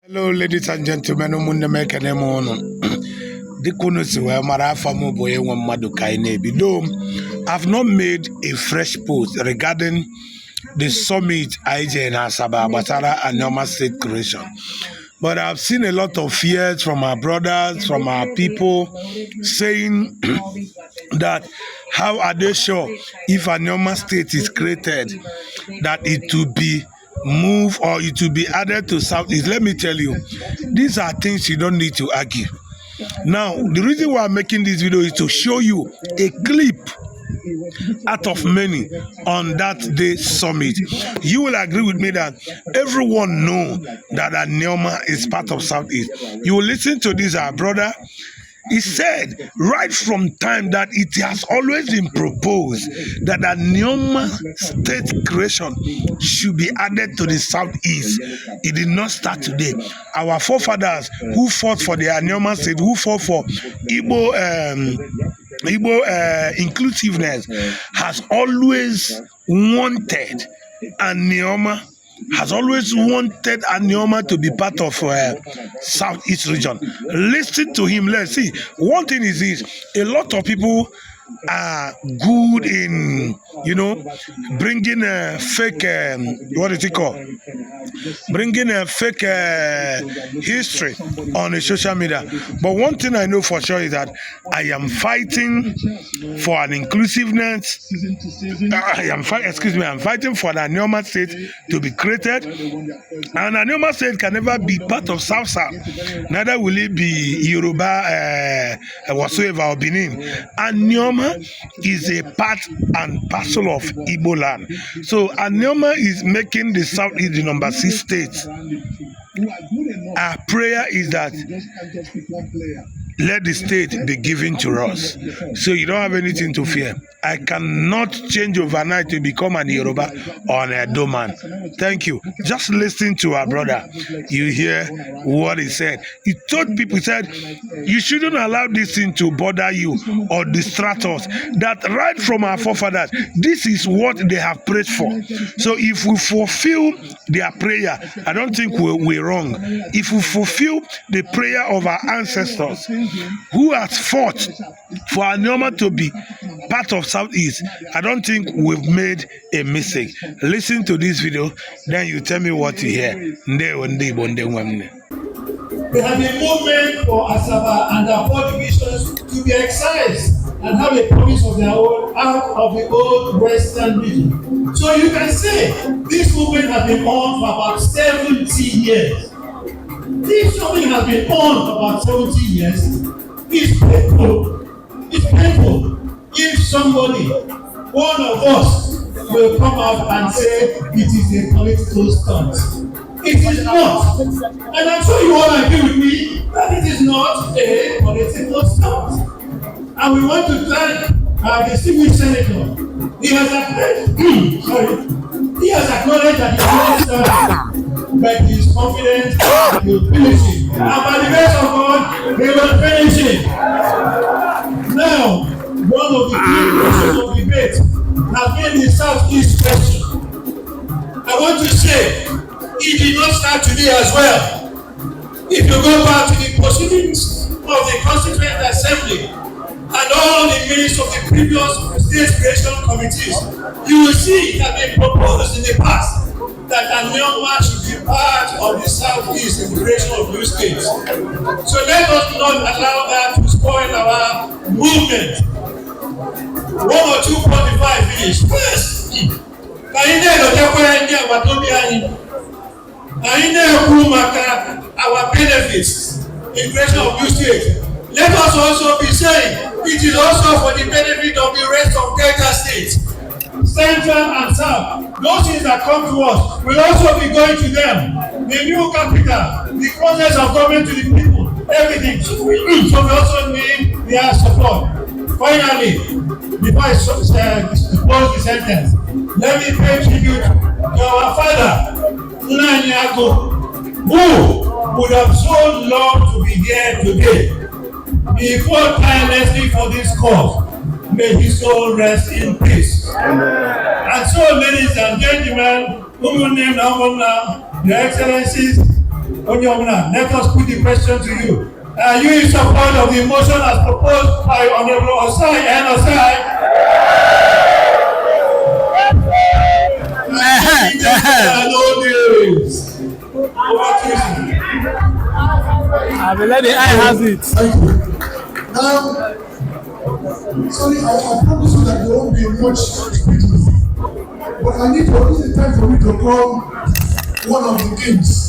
Hello, ladies and gentlemen. Umunne meke ne mono. Dikuno siwe marafa mo boye wa madukai nebi. Though I've not made a fresh post regarding the summit IJ in Asaba, Batara and ANIOMA State Creation. But I've seen a lot of fears from our brothers, from our people, saying that how are they sure if ANIOMA State is created that it will be moved or it will be added to Southeast? Let me tell you, these are things you don't need to argue. Now, the reason why I'm making this video is to show you a clip out of many on that day summit. You will agree with me that everyone know that ANIOMA is part of Southeast. You will listen to this, our brother. He said right from time that it has always been proposed that ANIOMA state creation should be added to the Southeast. It did not start today. Our forefathers who fought for the ANIOMA state, who fought for Igbo inclusiveness, has always wanted ANIOMA, has always wanted ANIOMA to be part of Southeast region. Listen to him. Let's see. One thing is this: a lot of people are good in, bringing a fake, what is it called? Bringing a fake history on the social media. But one thing I know for sure is that I am fighting for an inclusiveness. I'm fighting for the ANIOMA state to be created. And ANIOMA state can never be part of South South. Neither will it be Yoruba, whatsoever, or Benin. ANIOMA is a part and parcel of Igbo land. So ANIOMA is making the Southeast the number 6 state. Our prayer is that let the state be given to us, so you don't have anything to fear. I cannot change overnight to become an Yoruba or an Edo man. Thank you. Just listen to our brother. You hear what he said. He told people, he said, you shouldn't allow this thing to bother you or distract us. That right from our forefathers, this is what they have prayed for. So if we fulfill their prayer, I don't think we're wrong. If we fulfill the prayer of our ancestors who has fought for ANIOMA to be part of Southeast, I don't think we've made a mistake. Listen to this video, then you tell me what you hear. There have been movement for Asaba and their four divisions to be excised and have a province of their own out of the old western region. So you can say this movement has been on for about 70 years. If something has been on for about 70 years, it's painful. It's painful if somebody, one of us, will come out and say it is a political stunt. It is not. And I'm sure you all agree with me that it is not a political stunt. And we want to thank our distinguished senator. He has acknowledged that he is not, but he is confident that he will finish it. And by the grace of God, he will finish it. Now, one of the key questions of debate has been the Southeast question. I want to say, it did not start today as well. If you go back to the proceedings of the Constituent Assembly and all the minutes of the previous state creation committees, you will see it has been proposed in the past that ANIOMA should be part of the Southeast in the creation of new states. So let us not allow that to spoil our movement. 1 or 2 45 minutes. First, our benefits in creation of new states. Let us also be saying it is also for the benefit of the rest of Delta states, Central and South. Those things that come to us will also be going to them. The new capital, the process of government to the people, everything. So we also need their support. Finally, before I close the sentence, let me pay tribute to our father, Nanyako, who would have so loved to be here today. He fought tirelessly for this cause. May his soul rest in peace. And so, ladies and gentlemen, who will name now, Your Excellencies, Onyomina, let us put the question to you. Are you in support of the motion as proposed by Honorable Osai and Osai? No news. Over to you. I will let the eye has it. Thank you. Now, sorry, I promise you that there won't be much speeches. But I need to, this is the time for me to call one of the kings.